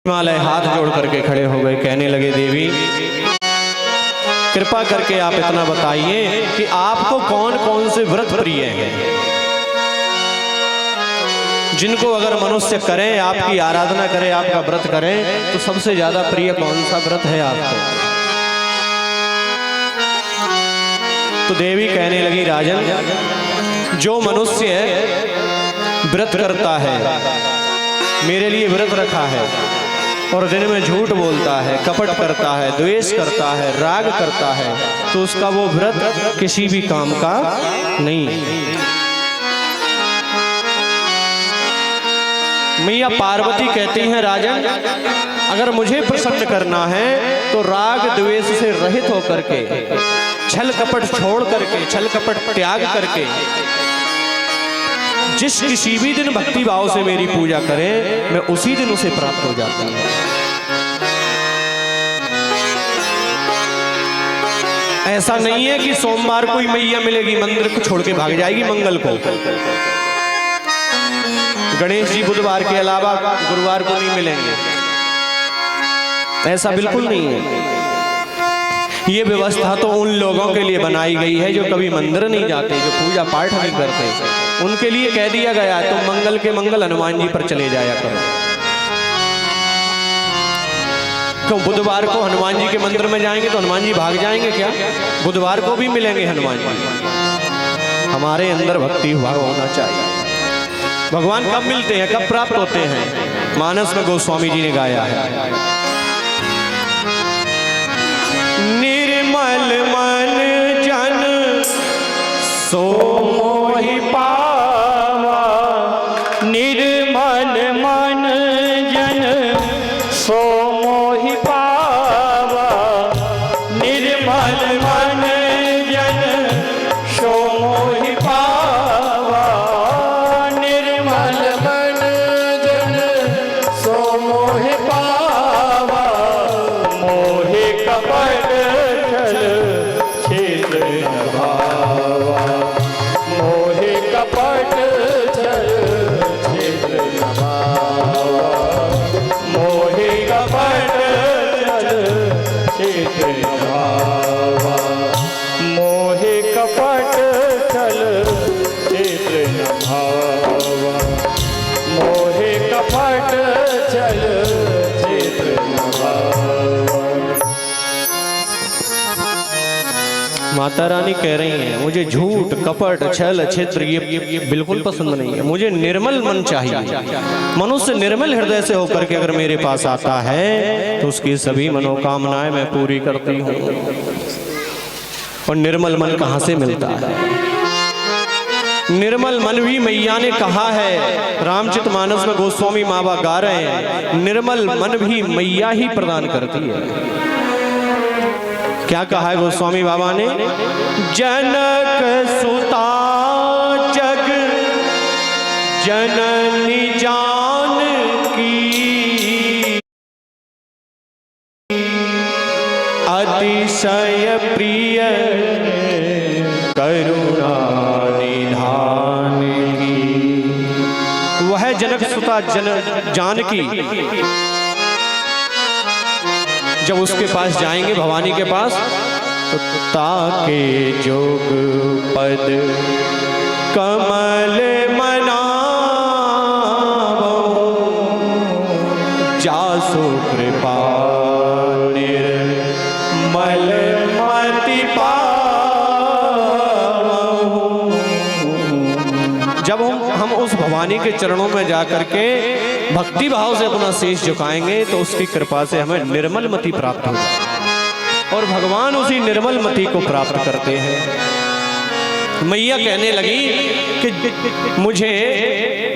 हिमालय हाथ जोड़ करके खड़े हो गए, कहने लगे देवी कृपा करके आप इतना बताइए कि आपको कौन कौन से व्रत प्रिय हैं, जिनको अगर मनुष्य करें, आपकी आराधना करें, आपका व्रत करें तो सबसे ज्यादा प्रिय कौन सा व्रत है आपको। तो देवी कहने लगी राजन, जो मनुष्य व्रत करता है, मेरे लिए व्रत रखा है और दिन में झूठ बोलता है, कपट करता है, द्वेष करता है, राग करता है, तो उसका वो व्रत किसी भी काम का नहीं। मैया पार्वती कहती हैं राजन, अगर मुझे प्रसन्न करना है तो राग द्वेष से रहित होकर के, छल कपट छोड़ करके, छल कपट त्याग करके जिस किसी भी दिन भक्ति भाव से मेरी पूजा करे, मैं उसी दिन उसे प्राप्त हो जाता हूं। ऐसा नहीं है कि सोमवार को ही मैया मिलेगी, मंदिर को छोड़ के भाग जाएगी मंगल को। गणेश जी बुधवार के अलावा गुरुवार को नहीं मिलेंगे, ऐसा बिल्कुल नहीं है। ये व्यवस्था तो उन लोगों के लिए बनाई गई है जो कभी मंदिर नहीं जाते, जो पूजा पाठ नहीं करते, उनके लिए कह दिया गया तो मंगल के मंगल हनुमान जी पर चले जाया करो। क्यों बुधवार को हनुमान जी के मंदिर में जाएंगे तो हनुमान जी भाग जाएंगे क्या? बुधवार को भी मिलेंगे हनुमान जी। हमारे अंदर भक्ति भाव होना चाहिए। भगवान कब मिलते हैं, कब प्राप्त होते हैं? मानस में गोस्वामी जी ने गाया है, निर्मल मन जन सो मोहि पावा, निर्मल मन जन सो मोहि पावा, निर्मल मन जन सो मोहि पावा, निर्मल मन जन सो मोहि पावा, मोहि कपट छल छेद न भावा, मोहि कपट छल छेद न भावा, मोहि कपट छल छेद न भावा, मोहि कपट छल छेद न भावा, मोहि कपट छल छेद न भावा। माता रानी कह रही हैं, मुझे झूठ कपट छल छिद्र ये बिल्कुल पसंद नहीं है, मुझे निर्मल मन चाहिए। मनुष्य निर्मल हृदय से होकर के अगर मेरे पास आता है तो उसकी सभी मनोकामनाएं मैं पूरी करती हूँ। और निर्मल मन कहाँ से मिलता है? निर्मल मन भी मैया ने कहा है, रामचरितमानस में गोस्वामी मावा गा रहे हैं, निर्मल मन भी मैया ही प्रदान करती है। क्या कहा है गोस्वामी बाबा ने? जनक सुता जग जननी जानकी, अतिशय प्रिय करुणा निधान की। वह जनक सुता जानकी जब उसके पास जाएंगे, भवानी के पास, तो ताके जोग पद कमल मनावो, जासु कृपा निर्मल मति पावो। जब हम उस भवानी के चरणों में जाकर के भक्ति भाव से अपना शीश झुकाएंगे तो उसकी कृपा से हमें निर्मल मति प्राप्त होगी और भगवान उसी निर्मल मति को प्राप्त करते हैं। मैया कहने लगी कि मुझे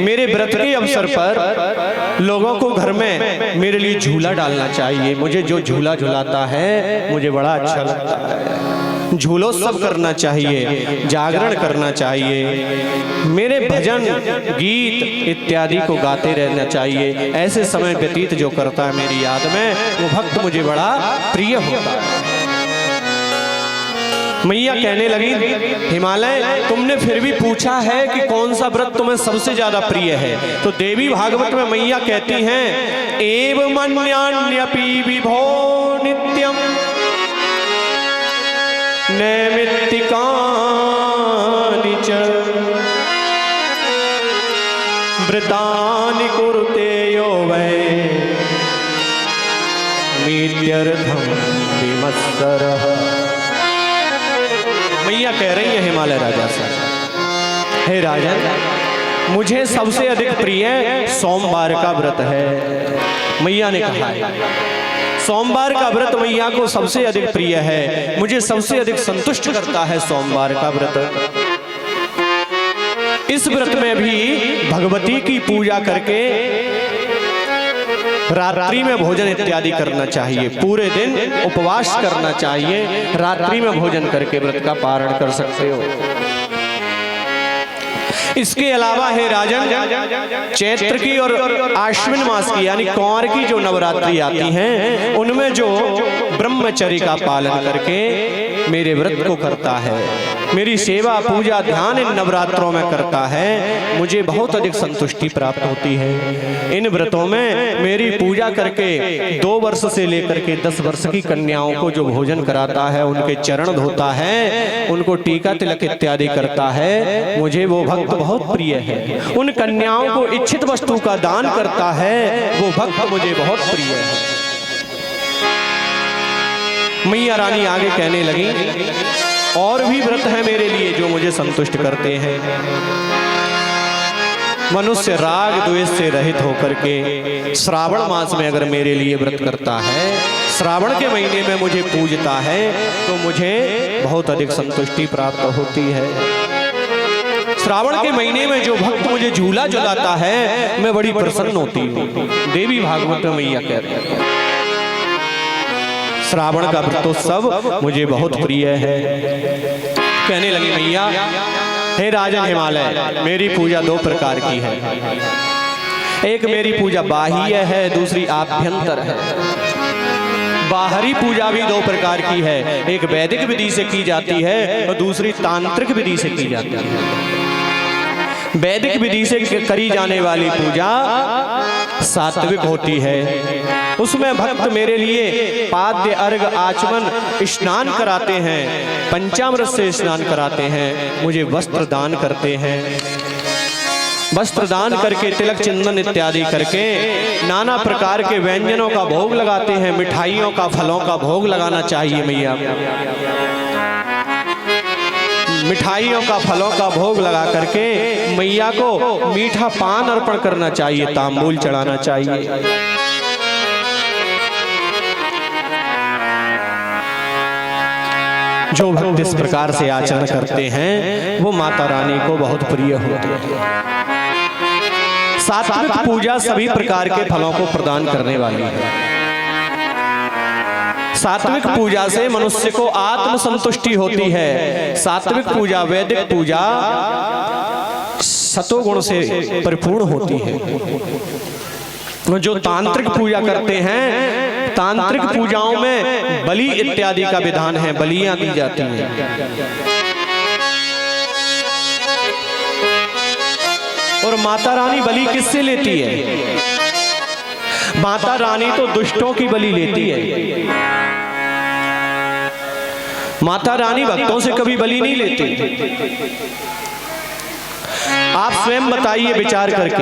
मेरे व्रत के अवसर पर लोगों को घर में मेरे लिए झूला डालना चाहिए। मुझे जो झूला झुलाता है मुझे बड़ा अच्छा लगता है। झूलोत्सव करना चाहिए, जागरण करना चाहिए, मेरे भजन गीत इत्यादि को गाते रहना चाहिए। ऐसे समय व्यतीत जो करता है मेरी याद में, वो भक्त मुझे बड़ा प्रिय होता है। मैया कहने लगी, हिमालय तुमने फिर भी पूछा है कि कौन सा व्रत तुम्हें सबसे ज्यादा प्रिय है। तो देवी भागवत में मैया कहती हैं, एव मन्यान्यपि विभो नित्यम नैमित्तिकानि च व्रतानि कुरुते यो वै मीत्यर्थम विमत्सरः। मैया कह रही है हिमालय राजा से, हे राजन, मुझे सबसे अधिक प्रिय सोमवार का व्रत है। मैया ने कहा है, सोमवार का व्रत मैया को सबसे अधिक प्रिय है, मुझे सबसे अधिक संतुष्ट करता है सोमवार का व्रत। इस व्रत में भी भगवती की पूजा करके रात्रि में भोजन इत्यादि करना चाहिए, पूरे दिन उपवास करना चाहिए, रात्रि में भोजन करके व्रत का पारण कर सकते हो। इसके अलावा है राजन, चैत्र की और आश्विन मास की यानी कुंवर की जो नवरात्रि आती हैं, उनमें जो ब्रह्मचर्य का पालन करके मेरे व्रत को करता है, मेरी सेवा पूजा ध्यान इन नवरात्रों में करता है, मुझे बहुत अधिक संतुष्टि प्राप्त होती है। इन व्रतों में मेरी पूजा करके 2 वर्ष से लेकर के 10 वर्ष की कन्याओं को जो भोजन कराता है, उनके चरण धोता है, उनको टीका तिलक इत्यादि करता है, मुझे वो भक्त बहुत प्रिय है। उन कन्याओं को इच्छित वस्तु का दान करता है, वो भक्त मुझे बहुत प्रिय है। मैया रानी आगे कहने लगी, और भी व्रत है मेरे लिए जो मुझे संतुष्ट करते हैं। मनुष्य राग द्वेष से रहित होकर के श्रावण मास में अगर मेरे लिए व्रत करता है, श्रावण के महीने में मुझे पूजता है, तो मुझे बहुत अधिक संतुष्टि प्राप्त होती है। श्रावण के महीने में जो भक्त मुझे झूला झुलाता है, मैं बड़ी प्रसन्न होती हूँ। देवी भागवत में मैया कह रही है, श्रावण का व्रतोत्सव मुझे बहुत प्रिय है। कहने लगी मैया, हे राजन हिमालय, मेरी पूजा 2 प्रकार की है। एक मेरी पूजा बाह्य है, दूसरी आभ्यंतर है। बाहरी पूजा भी 2 प्रकार की है, एक वैदिक विधि से की जाती है और दूसरी तांत्रिक विधि से की जाती है। वैदिक विधि से करी जाने वाली पूजा सात्विक होती है, उसमें भक्त मेरे लिए पाद्य अर्घ आचमन स्नान कराते हैं, पंचामृत से स्नान कराते हैं, मुझे वस्त्र दान करते हैं। वस्त्र दान करके तिलक चंदन इत्यादि करके नाना प्रकार के व्यंजनों का भोग लगाते हैं, मिठाइयों का फलों का भोग लगाना चाहिए मैया। मिठाइयों का फलों का भोग लगा करके मैया को मीठा पान अर्पण करना चाहिए, तांबूल चढ़ाना चाहिए। जो भक्त इस प्रकार से आचरण करते हैं, वो माता रानी को बहुत प्रिय होते हैं। सात्विक पूजा सभी प्रकार के फलों को प्रदान करने वाली है। सात्विक पूजा से मनुष्य को आत्म संतुष्टि होती है। सात्विक पूजा, वैदिक पूजा सतोगुण से परिपूर्ण होती है। जो तांत्रिक पूजा करते हैं, तांत्रिक पूजाओं में बलि इत्यादि का विधान है, बलियां दी जाती हैं। और माता रानी बलि किससे लेती है? माता रानी तो दुष्टों की बलि लेती है। माता रानी भक्तों से कभी बलि नहीं लेती। आप स्वयं बताइए विचार करके।